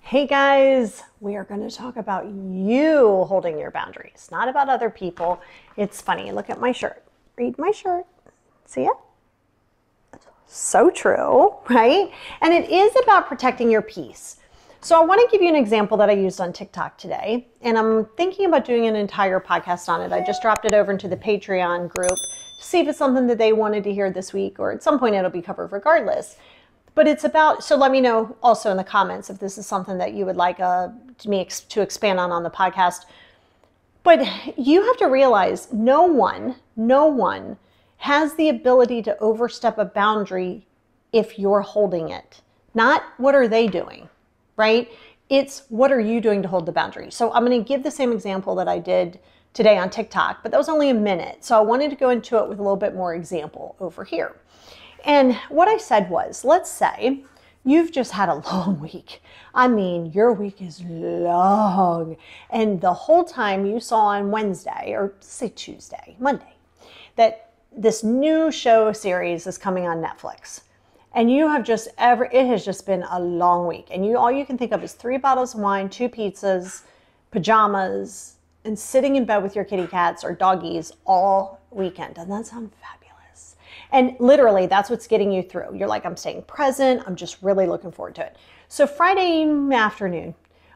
Hey guys, we are going to talk about you holding your boundaries, not about other people. It's funny. Look at my shirt. Read my shirt. See it? So true, right? And it is about protecting your peace. So I want to give you an example that I used on TikTok today, and I'm thinking about doing an entire podcast on it. I just dropped it over into the Patreon group to see if it's something that they wanted to hear this week, or at some point it'll be covered regardless. But it's about, so let me know also in the comments if this is something that you would like me to expand on the podcast. But you have to realize no one has the ability to overstep a boundary if you're holding it. Not what are they doing, right? It's what are you doing to hold the boundary. So I'm going to give the same example that I did today on TikTok, but that was only a minute. So I wanted to go into it with a little bit more example over here. And what I said was, let's say you've just had a long week. I mean, your week is long. And the whole time you saw on Wednesday, or say Tuesday, Monday, that this new show series is coming on Netflix. And you have it has just been a long week. And all you can think of is 3 bottles of wine, 2 pizzas, pajamas, and sitting in bed with your kitty cats or doggies all weekend. Doesn't that sound fabulous? And literally, that's what's getting you through. You're like, I'm staying present. I'm just really looking forward to it. So Friday afternoon,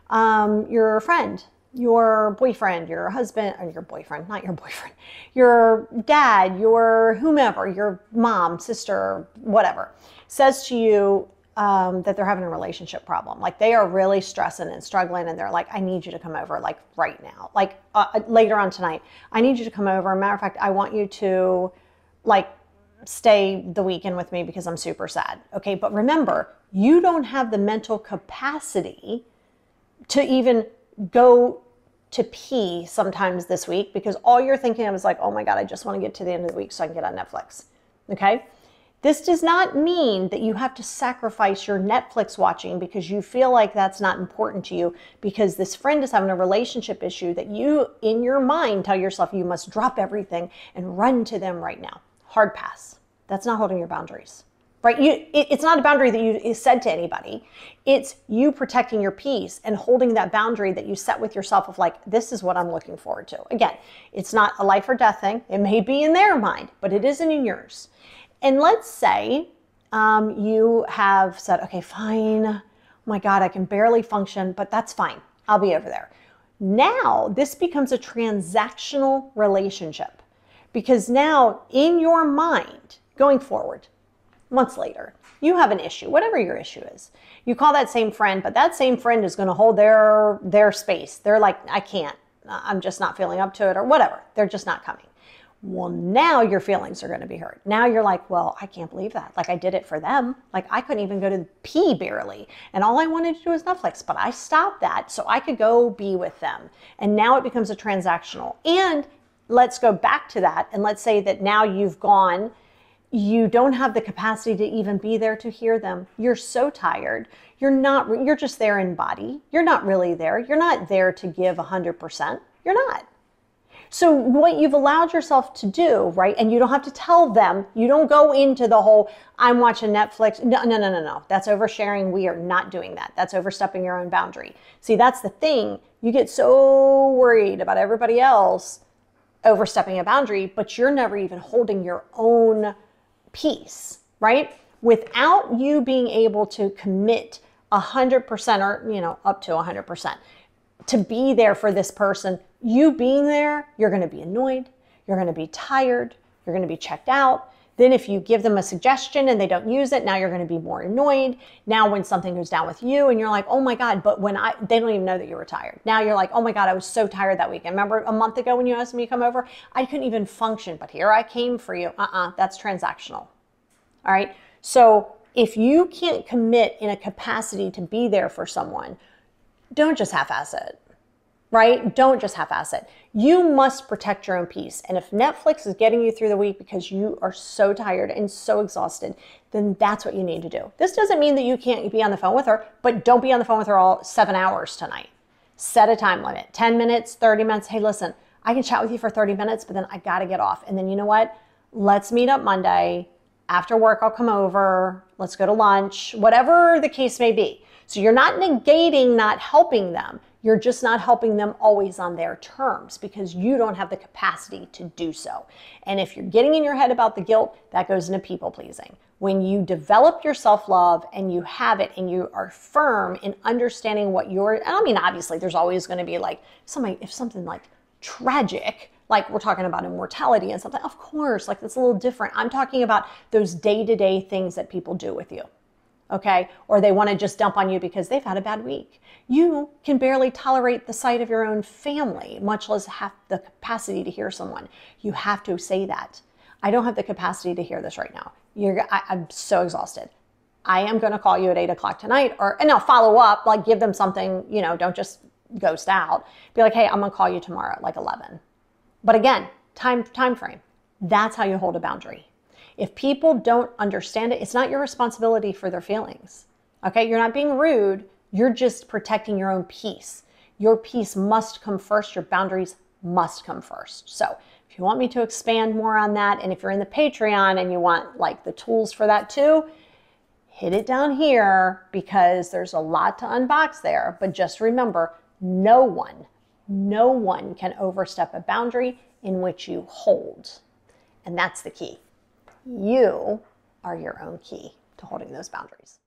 your friend, your boyfriend, your husband, or your boyfriend, not your boyfriend, your dad, your whomever, your mom, sister, whatever, says to you that they're having a relationship problem. Like they are really stressing and struggling, and they're like, I need you to come over like right now. Like later on tonight, I need you to come over. Matter of fact, I want you to like stay the weekend with me because I'm super sad. Okay, but remember, you don't have the mental capacity to even go to pee sometimes this week because all you're thinking of is like, oh my God, I just want to get to the end of the week so I can get on Netflix. Okay? This does not mean that you have to sacrifice your Netflix watching because you feel like that's not important to you because this friend is having a relationship issue that you, in your mind, tell yourself you must drop everything and run to them right now. Hard pass. That's not holding your boundaries, right? It's not a boundary that you said to anybody. It's you protecting your peace and holding that boundary that you set with yourself of like, this is what I'm looking forward to. Again, it's not a life or death thing. It may be in their mind, but it isn't in yours. And let's say you have said, okay, fine. Oh my God, I can barely function, but that's fine. I'll be over there. Now this becomes a transactional relationship. Because now in your mind, going forward, months later, you have an issue, whatever your issue is. You call that same friend, but that same friend is going to hold their space. They're like, I can't, I'm just not feeling up to it or whatever. They're just not coming. Well, now your feelings are going to be hurt. Now you're like, well, I can't believe that. Like I did it for them. Like I couldn't even go to pee barely. And all I wanted to do was Netflix, but I stopped that so I could go be with them. And now it becomes a transactional. And let's go back to that. And let's say that now you've gone, you don't have the capacity to even be there to hear them. You're so tired. You're just there in body. You're not really there. You're not there to give 100%. You're not. So what you've allowed yourself to do, right? And you don't have to tell them, you don't go into the whole, I'm watching Netflix. No. That's oversharing. We are not doing that. That's overstepping your own boundary. See, that's the thing. You get so worried about everybody else overstepping a boundary, but you're never even holding your own peace, right? Without you being able to commit 100% or, up to 100% to be there for this person, you being there, you're going to be annoyed. You're going to be tired. You're going to be checked out. Then if you give them a suggestion and they don't use it, now you're going to be more annoyed. Now when something goes down with you and you're like, oh my God, but they don't even know that you were tired. Now you're like, oh my God, I was so tired that weekend. Remember a month ago when you asked me to come over? I couldn't even function, but here I came for you. That's transactional. All right. So if you can't commit in a capacity to be there for someone, don't just half-ass it. Right? Don't just half-ass it. You must protect your own peace. And if Netflix is getting you through the week because you are so tired and so exhausted, then that's what you need to do. This doesn't mean that you can't be on the phone with her, but don't be on the phone with her all 7 hours tonight. Set a time limit, 10 minutes, 30 minutes. Hey, listen, I can chat with you for 30 minutes, but then I got to get off. And then you know what? Let's meet up Monday. After work, I'll come over. Let's go to lunch, whatever the case may be. So you're not negating not helping them. You're just not helping them always on their terms because you don't have the capacity to do so. And if you're getting in your head about the guilt, that goes into people pleasing. When you develop your self-love and you have it and you are firm in understanding what you're, and I mean, obviously there's always going to be like if something like tragic, like we're talking about immortality and something, of course, like that's a little different. I'm talking about those day-to-day things that people do with you. Okay, or they want to just dump on you because they've had a bad week. You can barely tolerate the sight of your own family, much less have the capacity to hear someone. You have to say that. I don't have the capacity to hear this right now. I'm so exhausted. I am going to call you at 8 o'clock tonight, and I'll follow up, like give them something, don't just ghost out. Be like, hey, I'm going to call you tomorrow at like 11. But again, time frame. That's how you hold a boundary. If people don't understand it, it's not your responsibility for their feelings. Okay, you're not being rude. You're just protecting your own peace. Your peace must come first. Your boundaries must come first. So if you want me to expand more on that, and if you're in the Patreon and you want like the tools for that too, hit it down here because there's a lot to unbox there. But just remember, no one can overstep a boundary in which you hold. And that's the key. You are your own key to holding those boundaries.